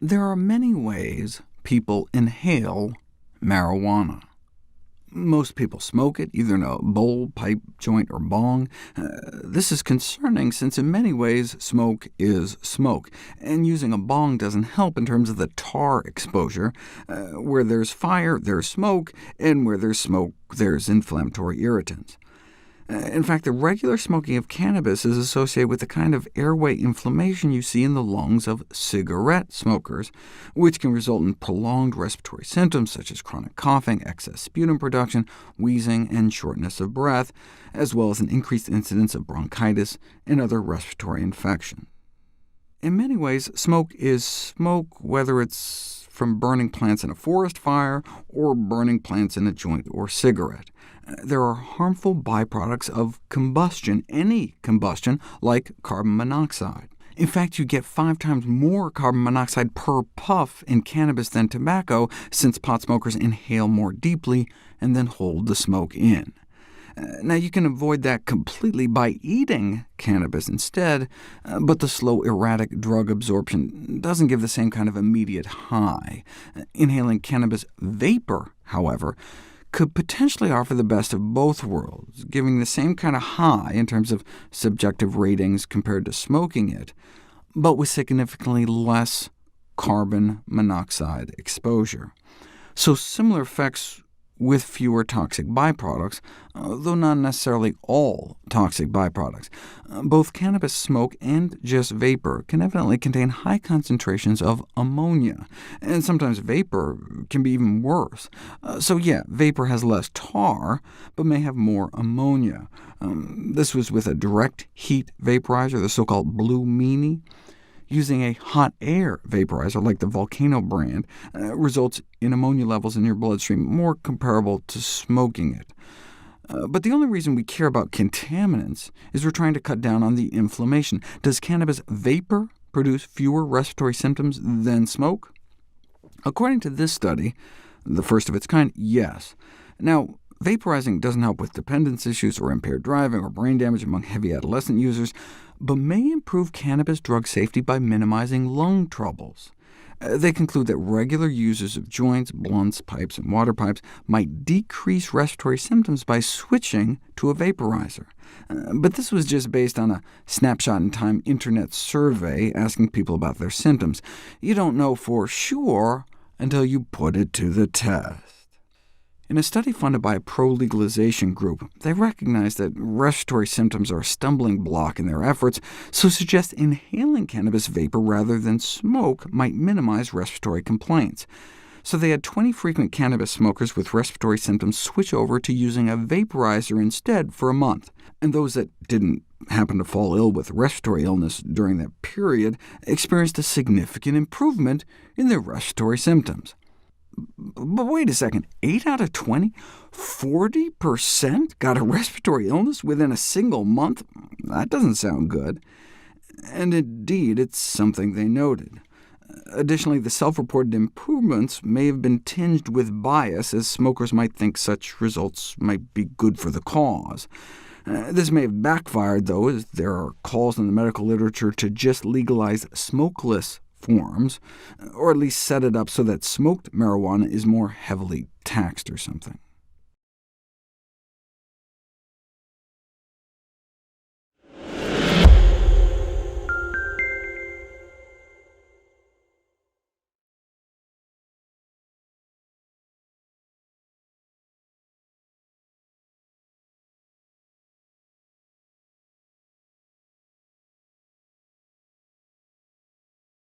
There are many ways people inhale marijuana. Most people smoke it, either in a bowl, pipe, joint, or bong. This is concerning, since in many ways smoke is smoke, and using a bong doesn't help in terms of the tar exposure. Where there's fire, there's smoke, and where there's smoke, there's inflammatory irritants. In fact, the regular smoking of cannabis is associated with the kind of airway inflammation you see in the lungs of cigarette smokers, which can result in prolonged respiratory symptoms such as chronic coughing, excess sputum production, wheezing, and shortness of breath, as well as an increased incidence of bronchitis and other respiratory infections. In many ways, smoke is smoke, whether it's from burning plants in a forest fire or burning plants in a joint or cigarette. There are harmful byproducts of combustion, any combustion, like carbon monoxide. In fact, you get 5 times more carbon monoxide per puff in cannabis than tobacco, since pot smokers inhale more deeply and then hold the smoke in. Now, you can avoid that completely by eating cannabis instead, but the slow, erratic drug absorption doesn't give the same kind of immediate high. Inhaling cannabis vapor, however, could potentially offer the best of both worlds, giving the same kind of high in terms of subjective ratings compared to smoking it, but with significantly less carbon monoxide exposure. So similar effects with fewer toxic byproducts, though not necessarily all toxic byproducts. Both cannabis smoke and just vapor can evidently contain high concentrations of ammonia, and sometimes vapor can be even worse. So yeah, vapor has less tar, but may have more ammonia. This was with a direct heat vaporizer, the so-called Blue Meanie. Using a hot air vaporizer, like the Volcano brand, results in ammonia levels in your bloodstream more comparable to smoking it. But the only reason we care about contaminants is we're trying to cut down on the inflammation. Does cannabis vapor produce fewer respiratory symptoms than smoke? According to this study, the first of its kind, yes. Now, vaporizing doesn't help with dependence issues or impaired driving or brain damage among heavy adolescent users, but may improve cannabis drug safety by minimizing lung troubles. They conclude that regular users of joints, blunts, pipes, and water pipes might decrease respiratory symptoms by switching to a vaporizer. But this was just based on a snapshot-in-time internet survey asking people about their symptoms. You don't know for sure until you put it to the test. In a study funded by a pro-legalization group, they recognized that respiratory symptoms are a stumbling block in their efforts, so suggest inhaling cannabis vapor rather than smoke might minimize respiratory complaints. So they had 20 frequent cannabis smokers with respiratory symptoms switch over to using a vaporizer instead for a month, and those that didn't happen to fall ill with respiratory illness during that period experienced a significant improvement in their respiratory symptoms. But wait a second, 8 out of 20? 40% got a respiratory illness within a single month? That doesn't sound good. And indeed, it's something they noted. Additionally, the self-reported improvements may have been tinged with bias, as smokers might think such results might be good for the cause. This may have backfired, though, as there are calls in the medical literature to just legalize smokeless forms, or at least set it up so that smoked marijuana is more heavily taxed or something.